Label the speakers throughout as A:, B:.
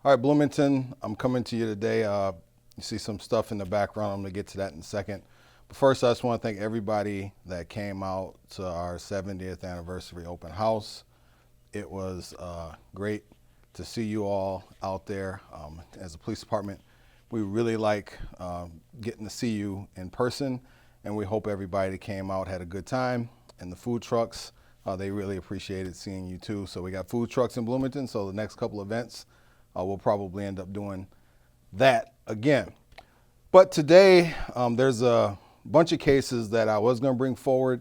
A: All right, Bloomington, I'm coming to you today. You see some stuff in the background. I'm going to get to that in a second. But first, I just want to thank everybody that came out to our 70th anniversary open house. It was great to see you all out there. As a police department, we really like getting to see you in person, and we hope everybody that came out had a good time. And the food trucks, they really appreciated seeing you too. So we got food trucks in Bloomington, so the next couple events, we'll probably end up doing that again. But today, there's a bunch of cases that I was going to bring forward,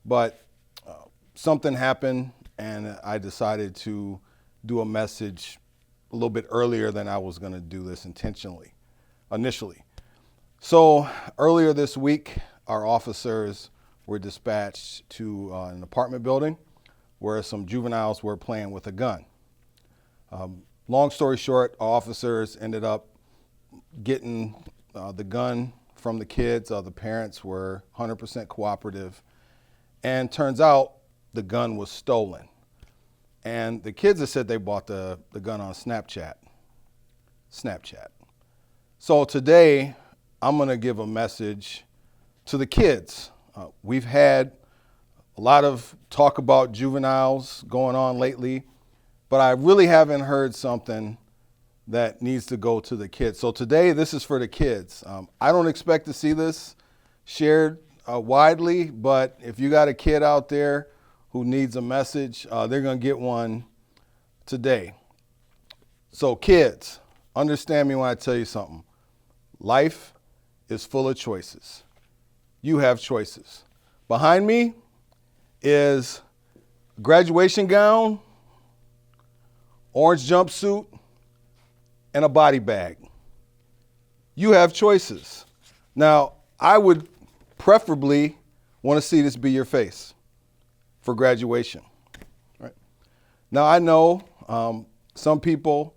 A: but something happened and I decided to do a message a little bit earlier than I was going to do this initially. So earlier this week, our officers were dispatched to an apartment building where some juveniles were playing with a gun. Long story short, our officers ended up getting the gun from the kids. The parents were 100% cooperative. And turns out the gun was stolen. And the kids have said they bought the gun on Snapchat. So today, I'm going to give a message to the kids. We've had a lot of talk about juveniles going on lately, but I really haven't heard something that needs to go to the kids. So today, this is for the kids. I don't expect to see this shared widely, but if you got a kid out there who needs a message, they're going to get one today. So kids, understand me when I tell you something. Life is full of choices. You have choices. Behind me is a graduation gown, orange jumpsuit, and a body bag. You have choices. Now, I would preferably want to see this be your face for graduation. Right? Now, I know some people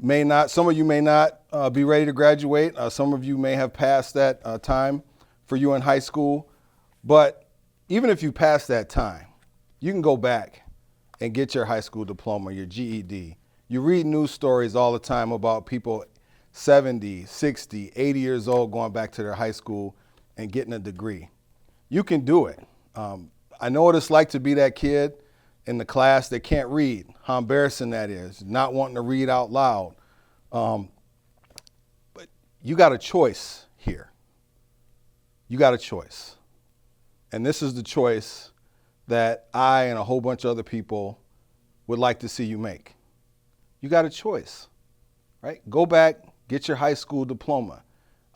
A: may not, some of you may not be ready to graduate. Some of you may have passed that time for you in high school. But even if you pass that time, you can go back and get your high school diploma, your GED. You read news stories all the time about people 70, 60, 80 years old going back to their high school and getting a degree. You can do it. I know what it's like to be that kid in the class that can't read, how embarrassing that is, not wanting to read out loud. But you got a choice here. You got a choice. And this is the choice that I and a whole bunch of other people would like to see you make. You got a choice, right? Go back, get your high school diploma.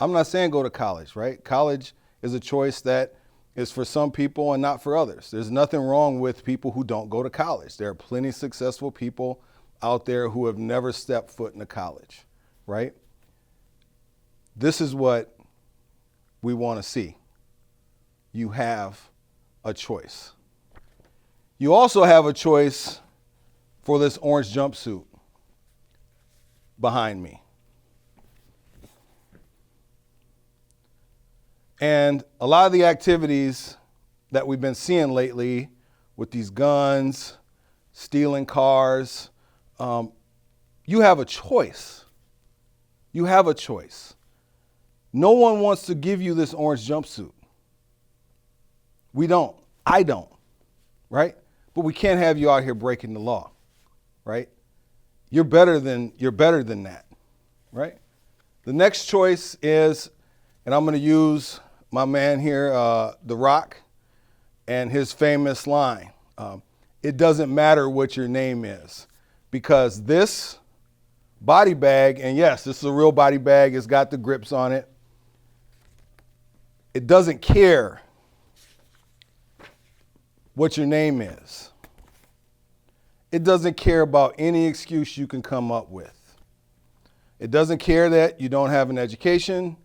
A: I'm not saying go to college, right? College is a choice that is for some people and not for others. There's nothing wrong with people who don't go to college. There are plenty of successful people out there who have never stepped foot in a college, right? This is what we want to see. You have a choice. You also have a choice for this orange jumpsuit behind me. And a lot of the activities that we've been seeing lately with these guns, stealing cars, you have a choice. You have a choice. No one wants to give you this orange jumpsuit. We don't. I don't. Right? But we can't have you out here breaking the law. Right? You're better than that. Right? The next choice is, and I'm going to use my man here, The Rock, and his famous line. It doesn't matter what your name is, because this body bag, and yes, this is a real body bag, it's got the grips on it. It doesn't care what your name is. It doesn't care about any excuse you can come up with. It doesn't care that you don't have an education.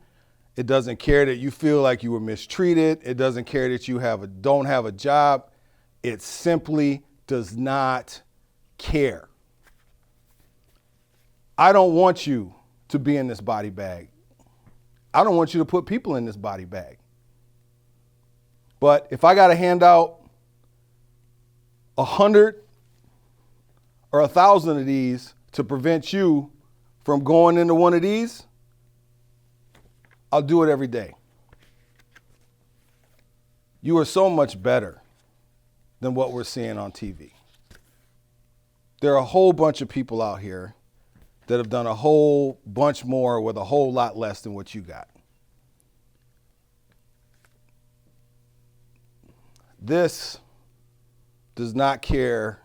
A: It doesn't care that you feel like you were mistreated. It doesn't care that you don't have a job. It simply does not care. I don't want you to be in this body bag. I don't want you to put people in this body bag. But if I got to hand out 100 or 1,000 of these to prevent you from going into one of these, I'll do it every day. You are so much better than what we're seeing on TV. There are a whole bunch of people out here that have done a whole bunch more with a whole lot less than what you got. This does not care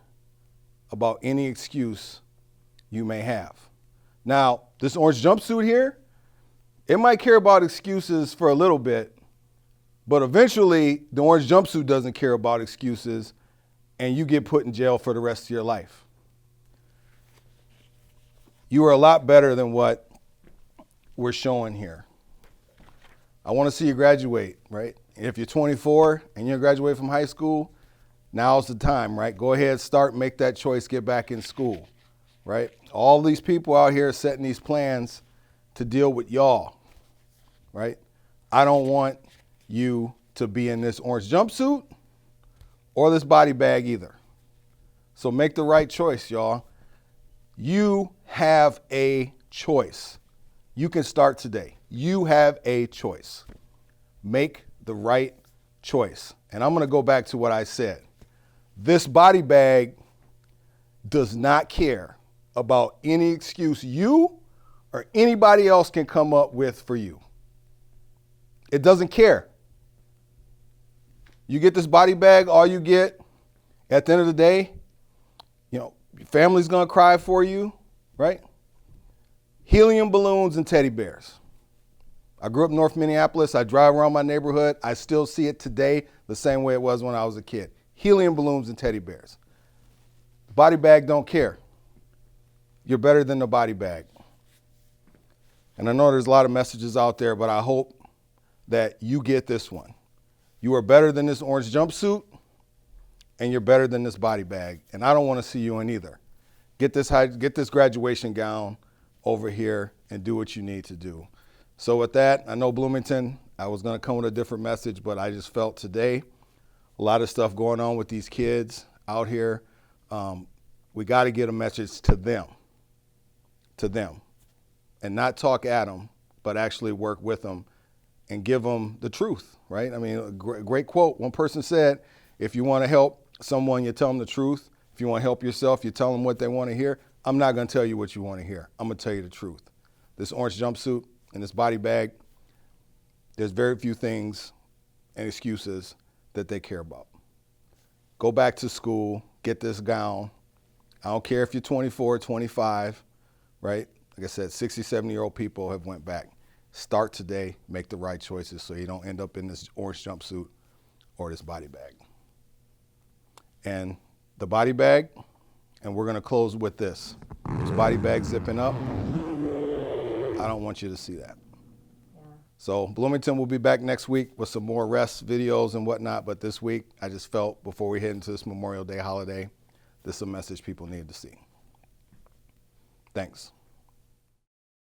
A: about any excuse you may have. Now, this orange jumpsuit here, it might care about excuses for a little bit, but eventually the orange jumpsuit doesn't care about excuses and you get put in jail for the rest of your life. You are a lot better than what we're showing here. I want to see you graduate, right? If you're 24 and you're graduating from high school, now's the time, right? Go ahead, start, make that choice, get back in school, right? All these people out here setting these plans to deal with y'all, right? I don't want you to be in this orange jumpsuit or this body bag either. So make the right choice, y'all. You have a choice. You can start today. You have a choice. Make the right choice. And I'm going to go back to what I said. This body bag does not care about any excuse you or anybody else can come up with for you. It doesn't care. You get this body bag, all you get at the end of the day, your family's going to cry for you, right? Helium balloons and teddy bears. I grew up in North Minneapolis. I drive around my neighborhood. I still see it today the same way it was when I was a kid. Helium balloons and teddy bears. The body bag don't care. You're better than the body bag. And I know there's a lot of messages out there, but I hope that you get this one. You are better than this orange jumpsuit, and you're better than this body bag. And I don't want to see you in either. Get this graduation gown over here and do what you need to do. So with that, I know Bloomington, I was going to come with a different message, but I just felt today a lot of stuff going on with these kids out here. We got to get a message to them, and not talk at them, but actually work with them and give them the truth, right? I mean, a great quote. One person said, if you want to help someone, you tell them the truth. If you want to help yourself, you tell them what they want to hear. I'm not going to tell you what you want to hear. I'm going to tell you the truth. This orange jumpsuit and this body bag, there's very few things and excuses that they care about. Go back to school, get this gown. I don't care if you're 24, 25, right? Like I said, 60, 70-year-old people have went back. Start today, make the right choices so you don't end up in this orange jumpsuit or this body bag. And the body bag, and we're going to close with this. This body bag zipping up. I don't want you to see that. Yeah. So Bloomington will be back next week with some more rest videos and whatnot. But this week, I just felt before we head into this Memorial Day holiday, this is a message people need to see. Thanks.